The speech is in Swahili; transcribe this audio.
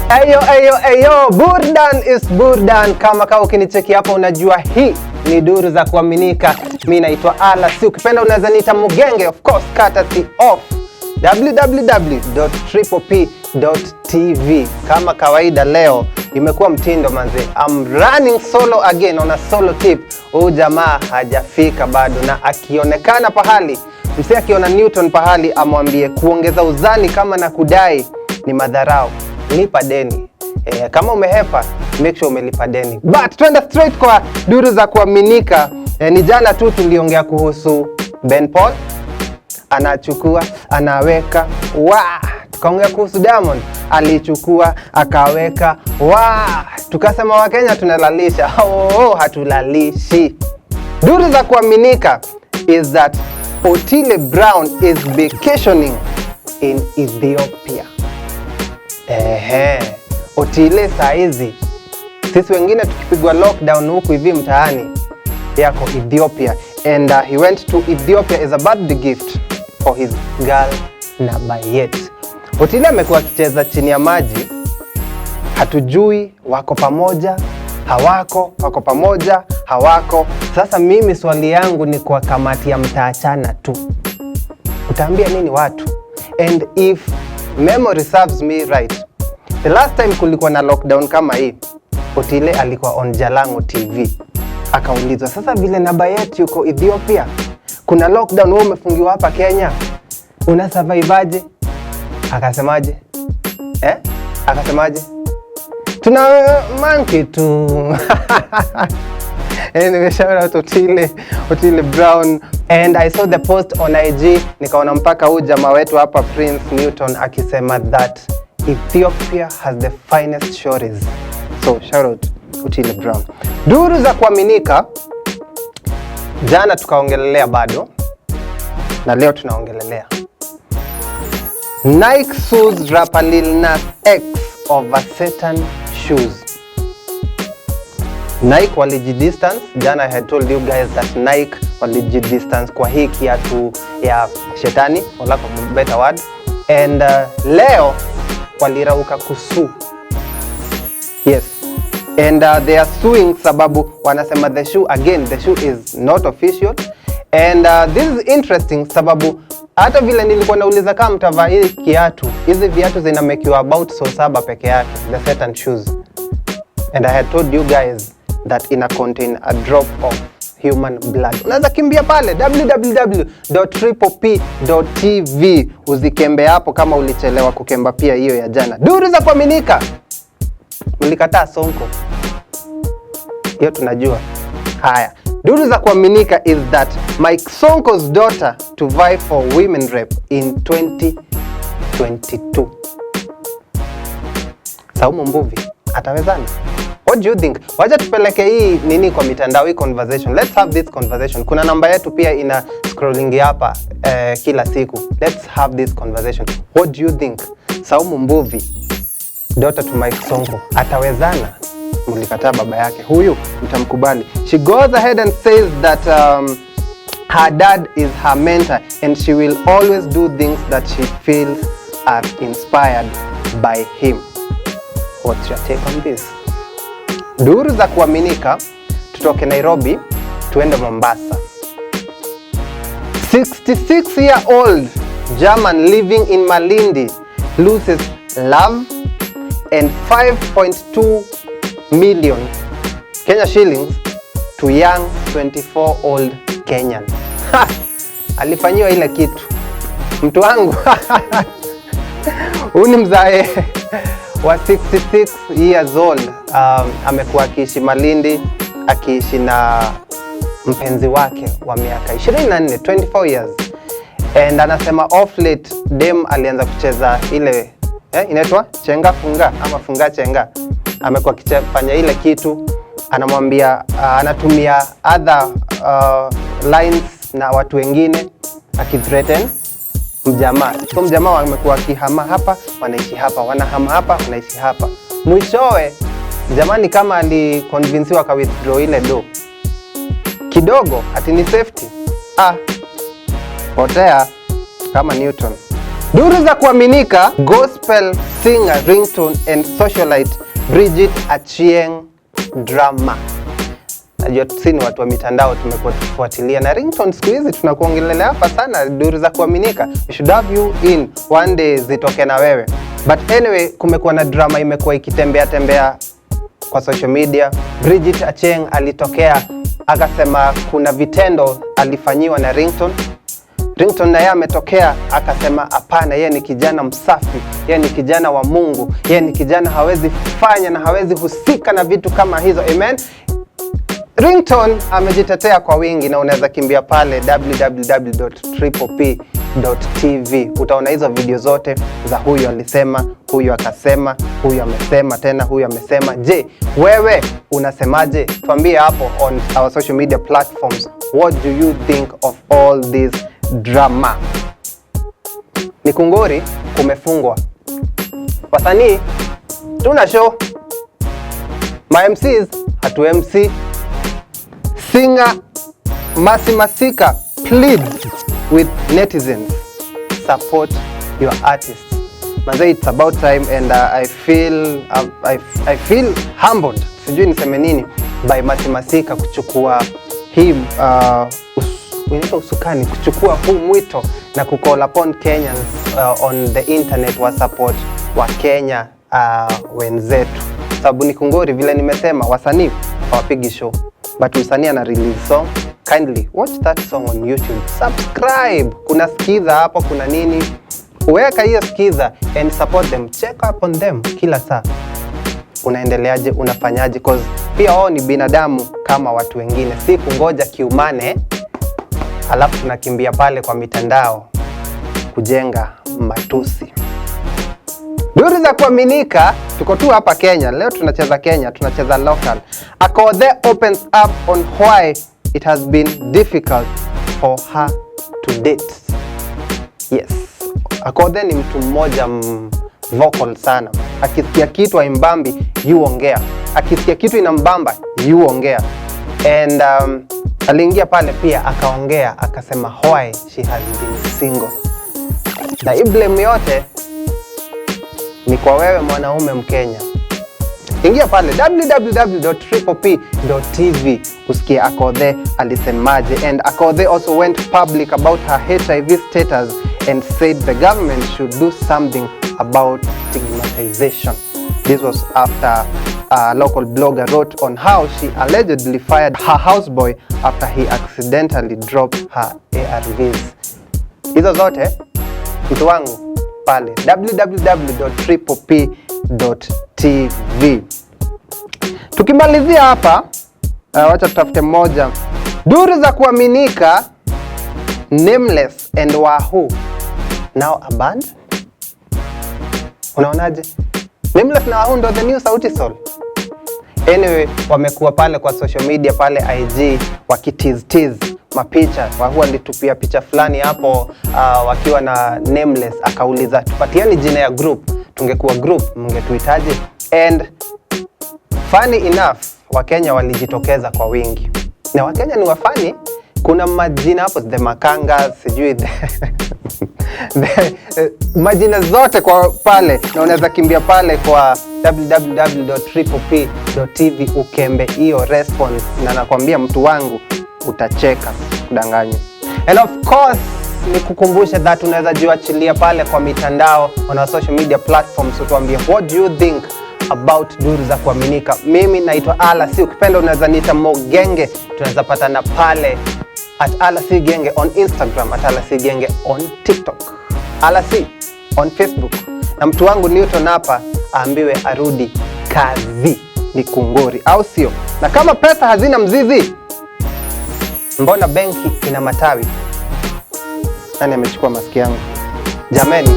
Ayo, burdan is burdan. Kama ukinicheki hapa unajua hii ni duru za kuaminika. Mimi naitwa Ala, si ukipenda unaweza niita Mugenge, of course, courtesy of www.triplep.tv. Kama kawaida leo imekuwa mtindo manze. I'm running solo again on a solo tip. Huyu jamaa hajafika bado, na akionekana pahali, msee akiona Newton pahali amwambie kuongeza uzani kama na kudai ni madharau. Lipa deni. Kama umehepa, make sure umelipa deni. But twende straight kwa duru za kuaminika. Ni jana tu tuliongea kuhusu Ben Paul. Anachukua, anaweka, tukaongea kuhusu Diamond. Alichukua, akaweka, tukasema Wakenya tunalalisha. Hatulalishi. Duru za kuaminika is that Otile Brown is vacationing in Ethiopia. Otile saizi sisi wengine tukipigwa lockdown huku hivi mtaani yako Ethiopia, and he went to Ethiopia as a birthday gift for his girl Nabayet. Otile amekuwa akicheza chini ya maji, hatujui wako pamoja hawako, wako pamoja hawako. Sasa mimi swali yangu ni kwa kamati ya mtaachana tu, utaambia nini watu? And if memory serves me right, the last time kulikuwa na lockdown kama hii, Otile alikuwa on Jalango TV. Akaulizwa, sasa vile Nabayet yuko Ethiopia, kuna lockdown, wewe umefungiwa hapa Kenya, una survive aje? Akasemaje? Akasemaje? Tuna monkey tu. Anyway, shout out Otile Brown. And I saw the post on IG, nikaona mpaka huyu jamaa wetu hapa Prince Newton akisema that Ethiopia has the finest shores. So shout out Otile Brown. Duru za kuaminika, jana tukaongelelea bado, na leo tunaongelelea Nike sues rapper Lil Nas X over certain shoes. Nike walijidistance. Jana I had told you guys that Nike walijidistance kwa hii kiatu ya shetani, for lack of a better word. And leo walirauka kusu. Yes. And they are suing sababu wanasema the shoe is not official. And this is interesting sababu hata vile nilikuwa nauliza kama mtavaa hii kiatu, hizi viatu zinamekiwa about so 7 peke yake, the certain shoes. And I had told you guys that ina contain a drop of human blood. Unaweza kimbia pale www.triplep.tv uzikembe hapo kama ulichelewa kukemba pia hiyo ya jana. Duru za kuaminika, mlikataa Sonko, hiyo tunajua. Haya, duru za kuaminika is that Mike Sonko's daughter to vie for women rep in 2022. Saumu Mbuvi atawezana? What do you think? Wacha tupeleke hii nini kwa mitandao, hii conversation. Let's have this conversation. Kuna namba yetu pia ina scrolling hapa kila siku. Let's have this conversation. What do you think? Saumu Mbuvi, daughter to Mike Sonko, atawezana? Mlikataa baba yake, huyu mtamkubali. She goes ahead and says that her dad is her mentor and she will always do things that she feels are inspired by him. What's your take on this? Duru za kuaminika, tutoke Nairobi tuende Mombasa. 66-year-old German living in Malindi loses love and 5.2 million Kenya shillings to young 24-old Kenyan. Alifanyiwa ile kitu mtu wangu. Huyu ni mzae wa 66 years old. Amekuwa akiishi Malindi, akiishi na mpenzi wake wa miaka 24, 24 years. And anasema off late dem alianza kucheza ile inaitwa chenga funga ama funga chenga. Amekuwa akifanya ile kitu, anamwambia anatumia other lines na watu wengine akithreaten mjamaa. So mjamaa amekuwa akihama hapa, wanaishi hapa, wanahama hapa, wanaishi hapa. Mwishowe jamani kama aliconvincewa ka withdraw ile do kidogo ati ni safety. Potea kama Newton. Duru za kuaminika, gospel singer ringtone and socialite Bridget Achieng drama. Najua sisi watu wa mitandao tumekuwa tukifuatilia na ringtone siku hizi tunakuongelelea hapa sana. Duru za kuaminika, we should have you in one day zitoke na wewe. But anyway, kumekuwa na drama imekuwa ikitembea kwa social media. Bridget Achieng alitokea akasema kuna vitendo alifanyiwa na ringtone. Ringtone na yeye ametokea akasema hapana, yeye ni kijana msafi, yeye ni kijana wa Mungu, yeye ni kijana hawezi fanya na hawezi husika na vitu kama hizo. Amen. Ringtone amejitetea kwa wingi na unaweza kimbia pale www.triplep.tv. Utaona hizo video zote za huyu alisema, huyu akasema, huyu amesema tena, huyu amesema. Je, wewe unasemaje? Tuambie hapo on our social media platforms. What do you think of all this drama? Nikungori kumefungwa. Wasanii tuna show. My MCs hatu MC. Singer Mercy Masika pleads with netizens, support your artists. Manze, it's about time and I feel humbled, sijui niseme nini, by Mercy Masika kuchukua hii usukani, kuchukua huu mwito na kucall upon Kenyans on the internet wa support wa Kenya wenzetu. Sababu Nikungori vile nimesema, wasanii hawapigi show, but msanii ana release song. Kindly watch that song on YouTube, subscribe, kuna skiza hapo, kuna nini, uweka hiyo skiza and support them, check up on them kila saa. Unaendeleaje, unafanyaje, cause pia wao ni binadamu kama watu wengine, si kungoja kiumane alafu tunakimbia pale kwa mitandao kujenga matusi. Duru za kuaminika, tuko tu hapa Kenya. Leo tunacheza Kenya, tunacheza local. Akothee opens up on why it has been difficult for her to date. Yes, Akothee ni mtu mmoja vocal sana. Akisikia kitu aimbambi, yuongea. Akisikia kitu inambamba, yuongea. And aliingia pale pia akaongea, akasema why she has been single. Na hii blame yote ni kwa wewe mwanaume Mkenya. Ingia pale www.triplep.tv usikie Akothee alisemaje. And Akothee also went public about her HIV status and said the government should do something about stigmatization. This was after a local blogger wrote on how she allegedly fired her houseboy after he accidentally dropped her ARVs. Hizo zote mtu wangu pale www.triplep.tv. Tukimalizia hapa, wacha tutafute moja. Duru za kuaminika, Nameless and Wahoo now a band. Unaonaje? Nameless na Wahoo ndo the new Sauti Sol. Anyway, wamekuwa pale kwa social media pale IG wakitiz mapicha. Wahoo alitupia picha fulani hapo wakiwa na Nameless, akauliza tupatiani jina ya group, tungekuwa group mngetuitaje? And funny enough, Wakenya walijitokeza kwa wingi. Na Wakenya ni wafani, kuna majina hapo, the Makanga, sijui majina zote kwa pale, na unaweza kimbia pale kwa www.triplep.tv ukembe hiyo response, na nakwambia mtu wangu utacheka, kudanganya. And of course, ni kukumbusha that unaweza jiachilia pale kwa mitandao on our social media platforms, utuambie what do you think about duru za kuaminika. Mimi naitwa Alasi, ukipenda unaweza niita Mogenge. Tunaweza patana pale @AlasiGenge on Instagram, @AlasiGenge on TikTok, Alasi on Facebook. Na mtu wangu Newton hapa aambiwe arudi kazi, ni kungori au sio? Na kama pesa hazina mzizi, mbona benki ina matawi? Nani amechukua maski yangu? Jameni.